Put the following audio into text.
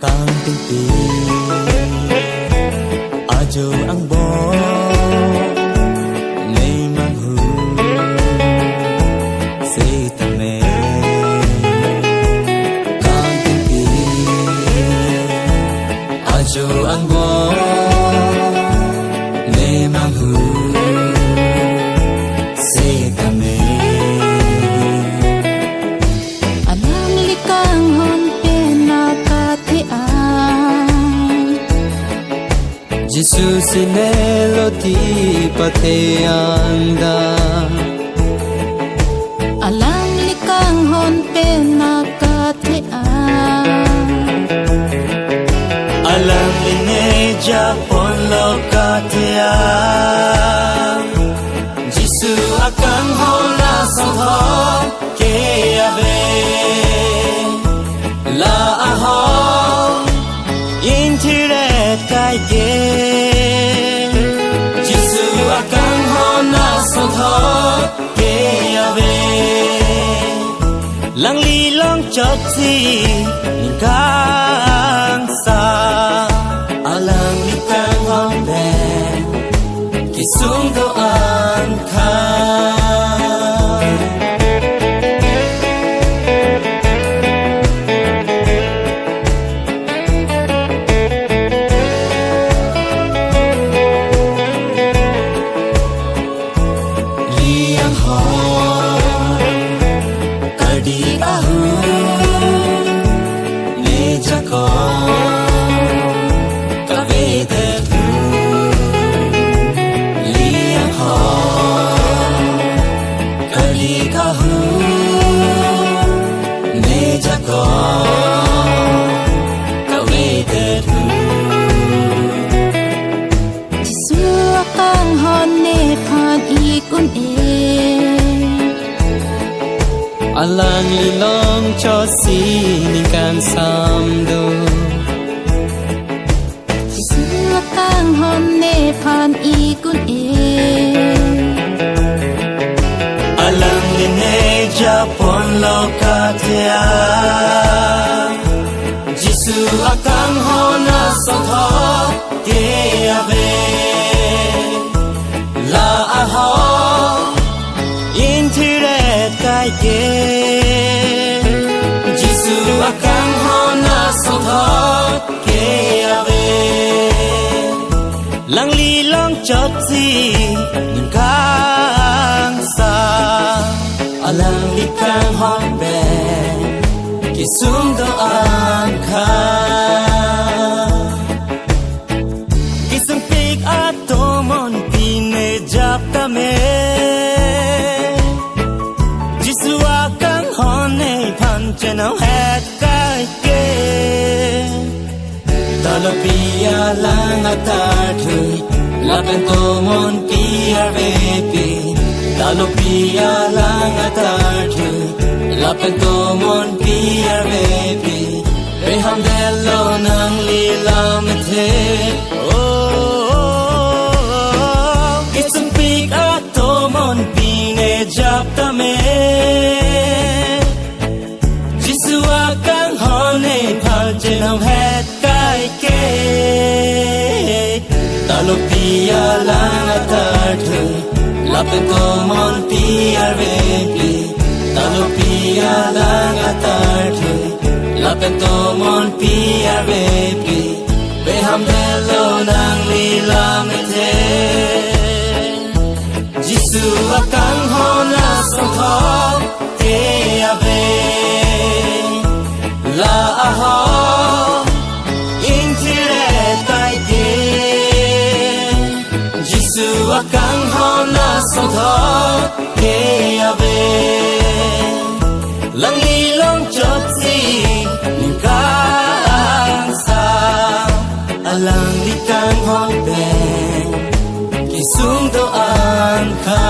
càng tinh tì ajo ang bo nay mang hu say tame càng tinh tì ajo ang bo nay mang hu say tame alam likang hon Jesus sineloti patheanda alam likang hon penakathea alam lineja pon lokathea Jesus akang hola sangho ke ave la aho intiret kai ke lang li long chot si kang sa alang li kang hong ben ki sung do an kha alang li long cho si ning kan sam do sua tang hon ne phan I kun e alang li ne japon lokathea jisu akang hona sotho ke ave la aho intiret kai ke jisu akang hona sotho ke ave lang li long chot si ning kang sa alang li kang hon be ki sum do an kha ki sum pik atomon pine jap ta me Janau het kai ke talopia lang atathu lapen to mon pia vepi talopia lang atathu lapen to mon pia vepi beham dello nang lilam the oh isum pik atomon pine jap tame Janau het kai ke talopia lang atathu lapen to mon pia vepi talopia lang atathu lapen to mon pia vepi beham dello nang lilam the jisu akang hona sangho ke ave la aho akang hona sotho ke ave lang li long chot si ning kang sa alang li kang hon be ki sung do an kha